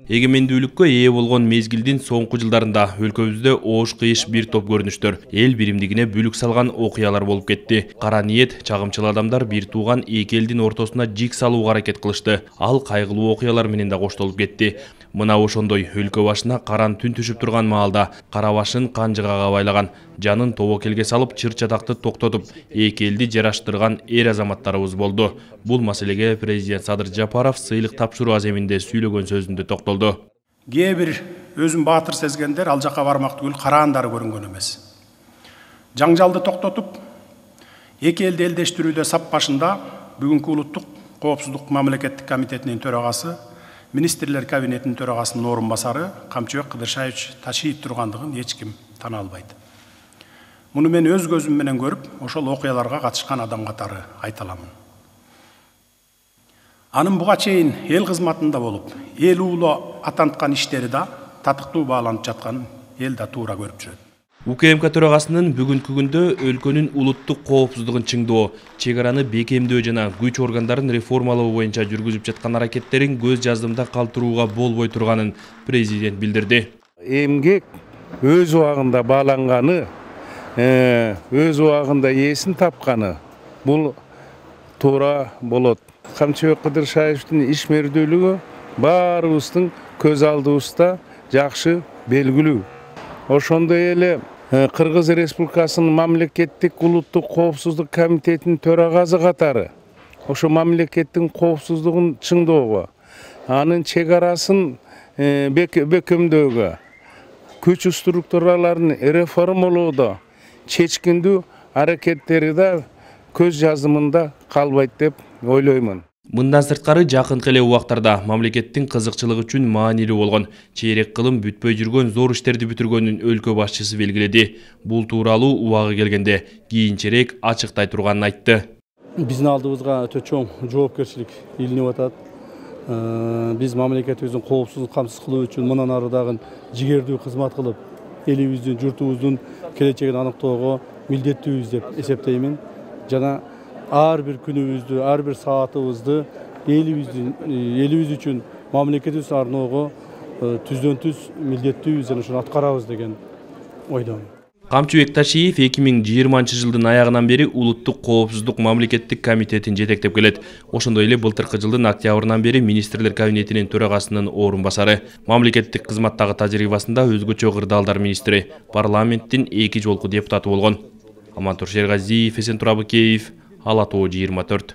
Эгемендүүлүккө ээ болгон мезгилдин соңку жылдарында өлкөбүздө оош кыйыш бир топ көрүнүштөр, эл биримдигине бүлүк салган окуялар болуп кетти. Кара ниет, чагымчыл адамдар бир тууган эки элдин ортосуна жик салууга аракет кылышты. Ал кайгылуу окуялар менен да коштолуп кетти. Мына ошондой өлкө башына каран түн түшүп турган маалда кара башын канжыгага байлаган, жанын тобокелге салып чыр чатакты токтотуп, эки элди жараштырган эр азаматтарыбыз болду. Бул маселеге президент Садыр Жапаров сыйлык тапшыруу аземинде сүйлөгөн сөзүндө токтолду. Кээ бир өзүн баатыр сезгендер ал жака бармак түгүл караандары көрүнгөн эмес. Жаңжалды токтотуп, эки элди элдештирүүдө сап башында бүгүнкү улуттук коопсуздук мамлекеттик комитетинин төрагасы, министрлер кабинетинин төрагасынын орун басары Камчыбек Кыдыршаевич Ташиев тургандыгын эч ким тана албайт. Муну мен өз көзүм менен көрүп, ошол окуяларга катышкан адам катары айта аламын. Анын буга чейин эл кызматында болуп, эл уулу атанткан иштери да татыктуу бааланып жатканын эл да туура көрүп жүрөт. УКМК төрагасынын бүгүнкү күндө өлкөнүн улуттук коопсуздугун чыңдоо, чек-араны бекемдөө жана күч органдарын реформалоо боюнча жүргүзүп жаткан аракеттерин көз жаздымда калтырууга болбой турганын президент билдирди. Эмгек өз убагында бааланганы, өз убагында эсин тапканы бул туура болот. Камчыбек Кыдыршаевдин ишмердүүлүгү баарыбыздын көз алдыбызда жакшы белгилүү. Ошондой эле Кыргыз Республикасынын мамлекеттик улуттук коопсуздук комитетинин төрагасы катары ошо мамлекеттин коопсуздугун чыңдоого, анын чек арасын бекемдөөгө, күч структураларын реформалоодо чечкиндүү аракеттери да көз жазымында калбайт деп ойлоймун. Мындан сырткары жакынкы эле убактарда мамлекеттин кызыкчылыгы үчүн маанилүү болгон, чейрек кылым бүтпөй жүргөн зор иштерди бүтүргөнүн өлкө башчысы белгиледи. Бул тууралуу убагы келгенде кийинчерээк ачыктай турганын айтты. Биздин алдыбызга өтө чоң жоопкерчилик илинип атат. Биз мамлекетибиздин коопсуздук камсыз кылуу үчүн мындан ары дагы жигердүү кызмат кылып, элибиздин, журтубуздун келечегин аныктоого милдеттүүбүз деп эсептеймин. Жана ар бир күнүбүздү, ар бир саатыбызды элибиз үчүн, мамлекетибиз арноого түздөн-түз милдеттүүбүз жана ошону аткарабыз деген ойдомун. Камчыбек Ташиев 2020 жылдын аягынан бери улуттук коопсуздук мамлекеттик комитетин жетектеп келет. Ошондой эле былтыркы жылдын октябрынан бери министрлер кабинетинин төрагасынын орун басары. Мамлекеттик кызматтагы тажрыйбасында өзгөчө кырдаалдар министри, парламенттин 2 жолку депутаты болгон. Амантур Шергазиев, Эсен Турабыкеев, Ала Тоо 24.